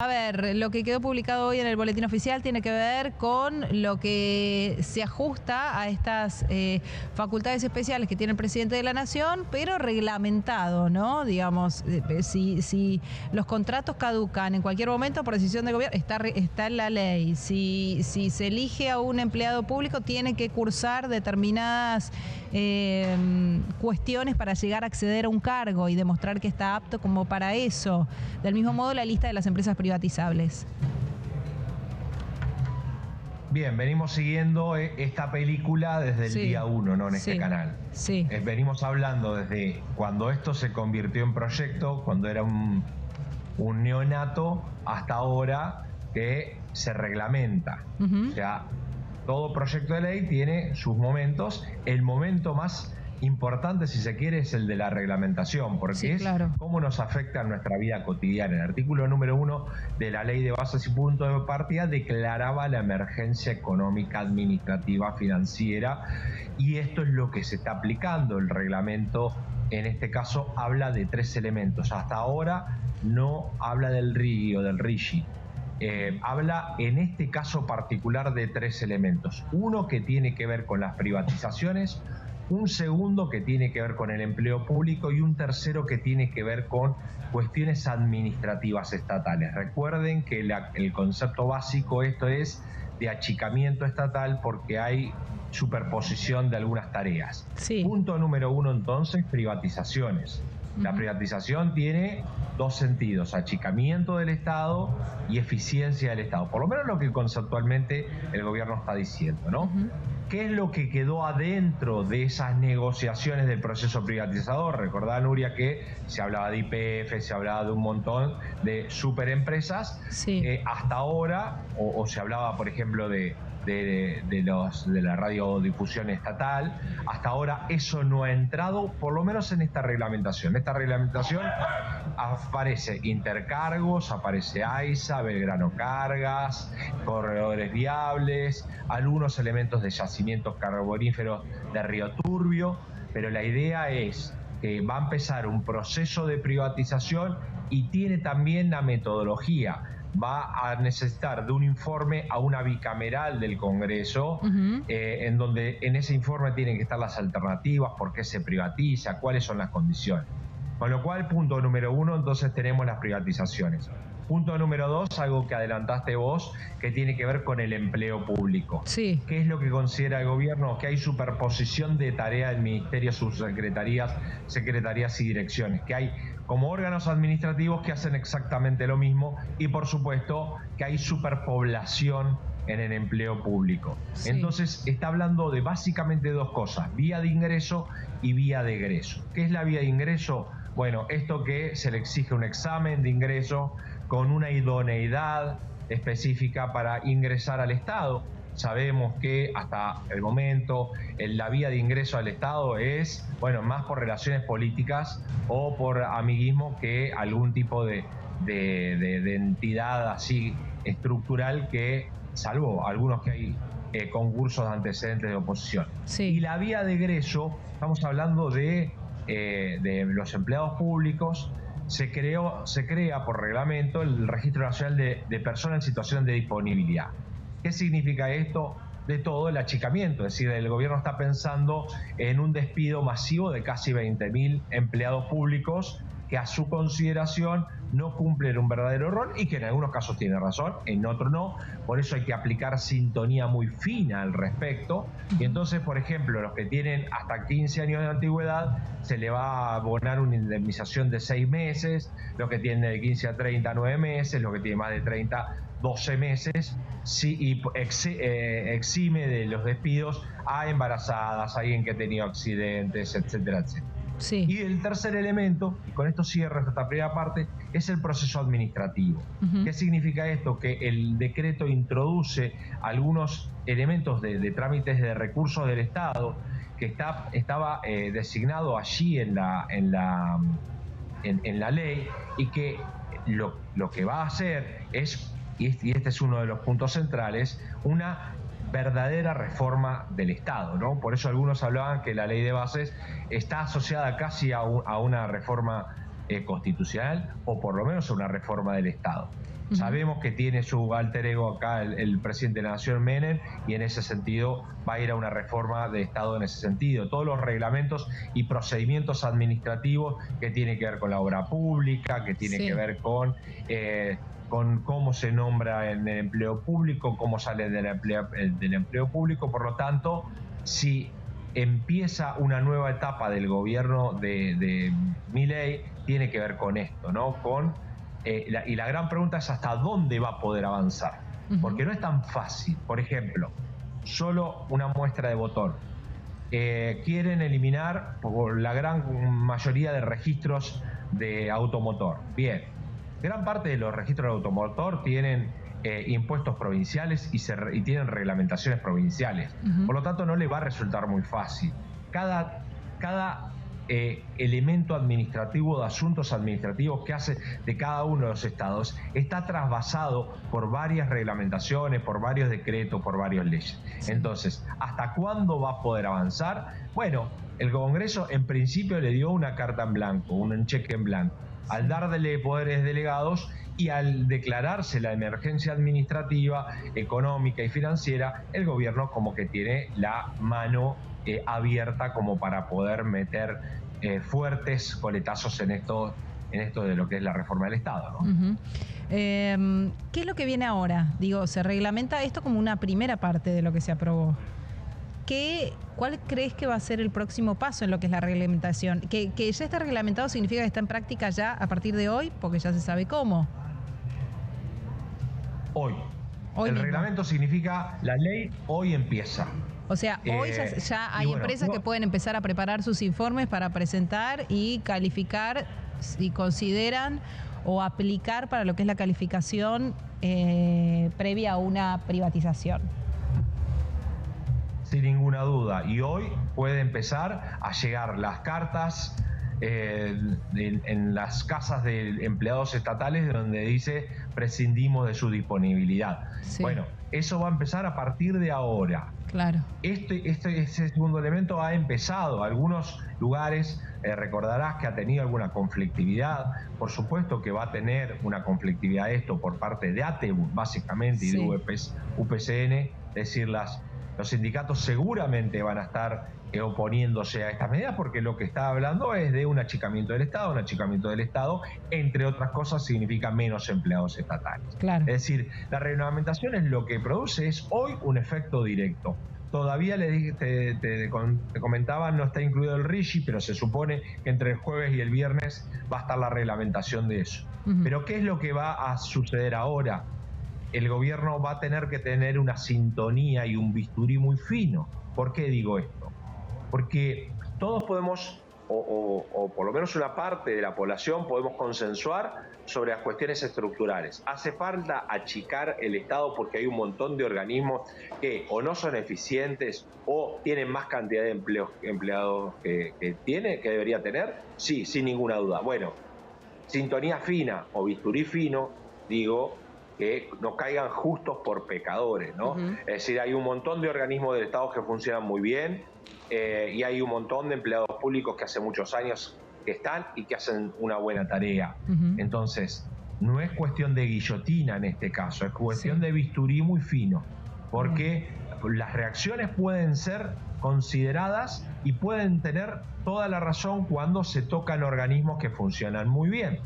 A ver, lo que quedó publicado hoy en el Boletín Oficial tiene que ver con lo que se ajusta a estas facultades especiales que tiene el presidente de la Nación, pero reglamentado, ¿no? Digamos, si los contratos caducan en cualquier momento por decisión de gobierno, está en la ley. Si se elige a un empleado público, tiene que cursar determinadas cuestiones para llegar a acceder a un cargo y demostrar que está apto como para eso. Del mismo modo, la lista de las empresas privatizables. Bien, venimos siguiendo esta película desde el día 1, ¿no? En este canal. Sí. Venimos hablando desde cuando esto se convirtió en proyecto, cuando era un neonato, hasta ahora que se reglamenta. O sea, todo proyecto de ley tiene sus momentos. El momento más importante, si se quiere, es el de la reglamentación, porque es cómo nos afecta en nuestra vida cotidiana. El artículo número 1 de la Ley de Bases y Puntos de Partida declaraba la emergencia económica, administrativa, financiera, y esto es lo que se está aplicando. El reglamento, en este caso, habla de 3 elementos. Hasta ahora no habla del RIGI o del RIGI. Habla en este caso particular de 3 elementos. Uno que tiene que ver con las privatizaciones, un segundo que tiene que ver con el empleo público y un tercero que tiene que ver con cuestiones administrativas estatales. Recuerden que el concepto básico esto es de achicamiento estatal porque hay superposición de algunas tareas. Punto número 1 entonces, privatizaciones. La privatización tiene 2 sentidos: achicamiento del Estado y eficiencia del Estado, por lo menos lo que conceptualmente el gobierno está diciendo, ¿no? ¿Qué es lo que quedó adentro de esas negociaciones del proceso privatizador? Recordá, Nuria, que se hablaba de YPF, se hablaba de un montón de superempresas. Hasta ahora, o se hablaba, por ejemplo, de la radiodifusión estatal. Hasta ahora eso no ha entrado, por lo menos en esta reglamentación. Esta reglamentación aparece Intercargos, aparece AISA, Belgrano Cargas, corredores viables, algunos elementos de yacimientos carboníferos de Río Turbio, pero la idea es que va a empezar un proceso de privatización y tiene también la metodología. Va a necesitar de un informe a una bicameral del Congreso, en donde en ese informe tienen que estar las alternativas, por qué se privatiza, cuáles son las condiciones. Con lo cual, punto número 1, entonces tenemos las privatizaciones. Punto número 2, algo que adelantaste vos, que tiene que ver con el empleo público. ¿Qué es lo que considera el gobierno? Que hay superposición de tareas del ministerio, subsecretarías, secretarías y direcciones, que hay como órganos administrativos que hacen exactamente lo mismo, y por supuesto que hay superpoblación en el empleo público. Entonces está hablando de básicamente 2 cosas: vía de ingreso y vía de egreso. ¿Qué es la vía de ingreso? Bueno, esto que se le exige un examen de ingreso con una idoneidad específica para ingresar al Estado. Sabemos que hasta el momento la vía de ingreso al Estado es, bueno, más por relaciones políticas o por amiguismo que algún tipo de entidad así estructural, que salvo algunos que hay concursos de antecedentes de oposición. Y la vía de egreso, estamos hablando de los empleados públicos. Se crea por reglamento el Registro Nacional de Personas en Situación de Disponibilidad. ¿Qué significa esto? De todo el achicamiento, es decir, el gobierno está pensando en un despido masivo de casi 20.000 empleados públicos que a su consideración no cumplen un verdadero rol y que en algunos casos tiene razón, en otros no. Por eso hay que aplicar sintonía muy fina al respecto. Y entonces, por ejemplo, los que tienen hasta 15 años de antigüedad se le va a abonar una indemnización de 6 meses, los que tienen de 15 a 30, 9 meses, los que tienen más de 30, 12 meses, y exime de los despidos a embarazadas, a alguien que ha tenido accidentes, etcétera, etcétera. Y el tercer elemento, y con esto cierro esta primera parte, es el proceso administrativo. ¿Qué significa esto? Que el decreto introduce algunos elementos de trámites de recursos del Estado que estaba designado allí en la ley, y que lo que va a hacer es, y este es uno de los puntos centrales, una verdadera reforma del Estado, ¿no? Por eso algunos hablaban que la ley de bases está asociada casi a una reforma constitucional o por lo menos a una reforma del Estado. Sabemos que tiene su alter ego acá el presidente de la Nación, Menem, y en ese sentido va a ir a una reforma de Estado en ese sentido. Todos los reglamentos y procedimientos administrativos que tienen que ver con la obra pública, que tienen que ver con cómo se nombra en el empleo público, cómo sale del empleo público. Por lo tanto, si empieza una nueva etapa del gobierno de Milei, tiene que ver con esto, ¿no? Y la gran pregunta es hasta dónde va a poder avanzar, porque no es tan fácil. Por ejemplo, solo una muestra de botón. Quieren eliminar por la gran mayoría de registros de automotor. Bien, gran parte de los registros de automotor tienen impuestos provinciales y tienen reglamentaciones provinciales. Por lo tanto, no le va a resultar muy fácil. Cada elemento administrativo, de asuntos administrativos que hace de cada uno de los estados, está trasvasado por varias reglamentaciones, por varios decretos, por varias leyes. Entonces, ¿hasta cuándo va a poder avanzar? Bueno, el Congreso en principio le dio una carta en blanco, un cheque en blanco. Al darle poderes delegados y al declararse la emergencia administrativa, económica y financiera, el gobierno como que tiene la mano abierta como para poder meter fuertes coletazos en esto de lo que es la reforma del Estado, ¿no? ¿Qué es lo que viene ahora? Digo, se reglamenta esto como una primera parte de lo que se aprobó. ¿Cuál crees que va a ser el próximo paso en lo que es la reglamentación? Que ya está reglamentado significa que está en práctica ya a partir de hoy, porque ya se sabe cómo. Hoy el mismo reglamento significa la ley hoy empieza. O sea, hoy ya hay empresas que pueden empezar a preparar sus informes para presentar y calificar si consideran o aplicar para lo que es la calificación previa a una privatización. Sin ninguna duda. Y hoy puede empezar a llegar las cartas en las casas de empleados estatales donde dice prescindimos de su disponibilidad. Sí. Bueno, eso va a empezar a partir de ahora. Claro. Este segundo elemento ha empezado. Algunos lugares, recordarás que ha tenido alguna conflictividad. Por supuesto que va a tener una conflictividad esto por parte de ATEBUS, básicamente, y de UPCN. Es decir, los sindicatos seguramente van a estar oponiéndose a estas medidas porque lo que está hablando es de un achicamiento del Estado. Un achicamiento del Estado, entre otras cosas, significa menos empleados estatales. Claro. Es decir, la reglamentación es lo que produce es hoy un efecto directo. Todavía te comentaba, no está incluido el RIGI, pero se supone que entre el jueves y el viernes va a estar la reglamentación de eso. Pero ¿qué es lo que va a suceder ahora? El gobierno va a tener que tener una sintonía y un bisturí muy fino. ¿Por qué digo esto? Porque todos podemos, o por lo menos una parte de la población, podemos consensuar sobre las cuestiones estructurales. Hace falta achicar el Estado porque hay un montón de organismos que o no son eficientes o tienen más cantidad de empleados que debería tener. Sí, sin ninguna duda. Bueno, sintonía fina o bisturí fino, digo, que no caigan justos por pecadores, ¿no? Es decir, hay un montón de organismos del Estado que funcionan muy bien y hay un montón de empleados públicos que hace muchos años que están y que hacen una buena tarea. Entonces, no es cuestión de guillotina en este caso, es cuestión de bisturí muy fino, porque las reacciones pueden ser consideradas y pueden tener toda la razón cuando se tocan organismos que funcionan muy bien.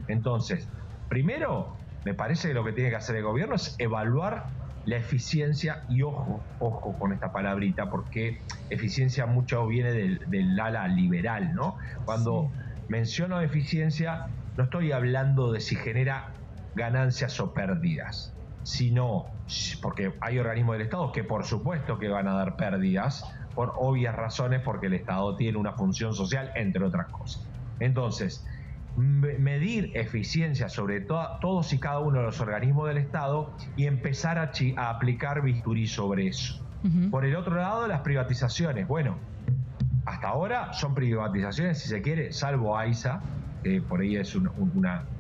Entonces, primero, me parece que lo que tiene que hacer el gobierno es evaluar la eficiencia, y ojo con esta palabrita, porque eficiencia mucho viene del ala liberal, ¿no? Cuando menciono eficiencia, no estoy hablando de si genera ganancias o pérdidas, sino porque hay organismos del Estado que por supuesto que van a dar pérdidas, por obvias razones, porque el Estado tiene una función social, entre otras cosas. Entonces, medir eficiencia sobre todos y cada uno de los organismos del Estado y empezar a aplicar bisturí sobre eso. Por el otro lado, las privatizaciones. Bueno, hasta ahora son privatizaciones, si se quiere, salvo AISA, que por ahí es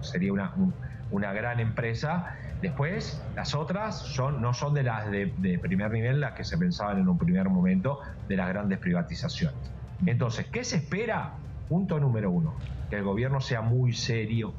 sería una gran empresa. Después, las otras no son de las de primer nivel, las que se pensaban en un primer momento de las grandes privatizaciones. Entonces, ¿qué se espera? Punto número 1, que el gobierno sea muy serio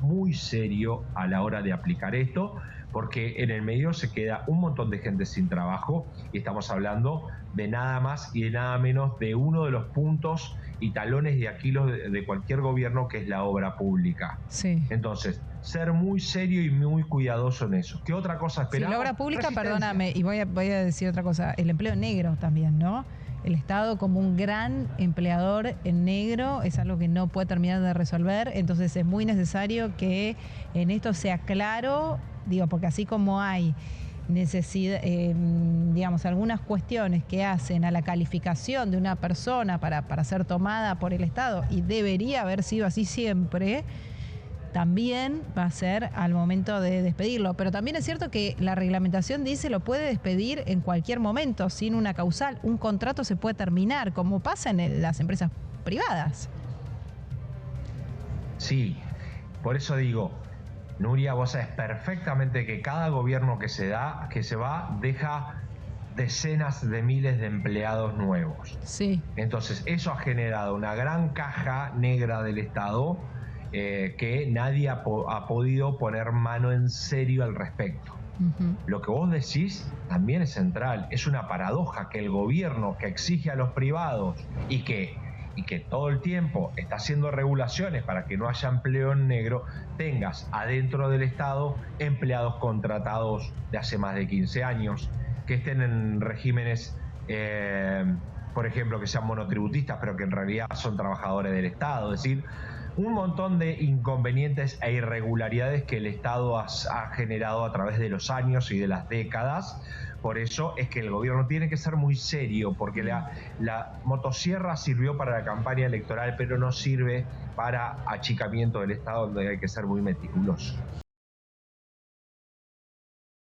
a la hora de aplicar esto, porque en el medio se queda un montón de gente sin trabajo y estamos hablando de nada más y de nada menos de uno de los puntos y talones de Aquiles de cualquier gobierno, que es la obra pública. Sí. Entonces, ser muy serio y muy cuidadoso en eso. ¿Qué otra cosa esperamos? Sí, la obra pública, perdóname, y voy a decir otra cosa, el empleo negro también, ¿no? El Estado como un gran empleador en negro es algo que no puede terminar de resolver, entonces es muy necesario que en esto sea claro, digo, porque así como hay necesidad, digamos, algunas cuestiones que hacen a la calificación de una persona para ser tomada por el Estado, y debería haber sido así siempre, también va a ser al momento de despedirlo. Pero también es cierto que la reglamentación dice lo puede despedir en cualquier momento, sin una causal. Un contrato se puede terminar, como pasa en las empresas privadas. Sí, por eso digo, Nuria, vos sabés perfectamente que cada gobierno que se va, deja decenas de miles de empleados nuevos. Sí. Entonces, eso ha generado una gran caja negra del Estado, que nadie ha podido poner mano en serio al respecto. Lo que vos decís también es central. Es una paradoja que el gobierno, que exige a los privados y que todo el tiempo está haciendo regulaciones para que no haya empleo en negro, tengas adentro del Estado empleados contratados de hace más de 15 años, que estén en regímenes, por ejemplo, que sean monotributistas, pero que en realidad son trabajadores del Estado. Es decir, un montón de inconvenientes e irregularidades que el Estado ha generado a través de los años y de las décadas. Por eso es que el gobierno tiene que ser muy serio, porque la motosierra sirvió para la campaña electoral, pero no sirve para achicamiento del Estado, donde hay que ser muy meticuloso.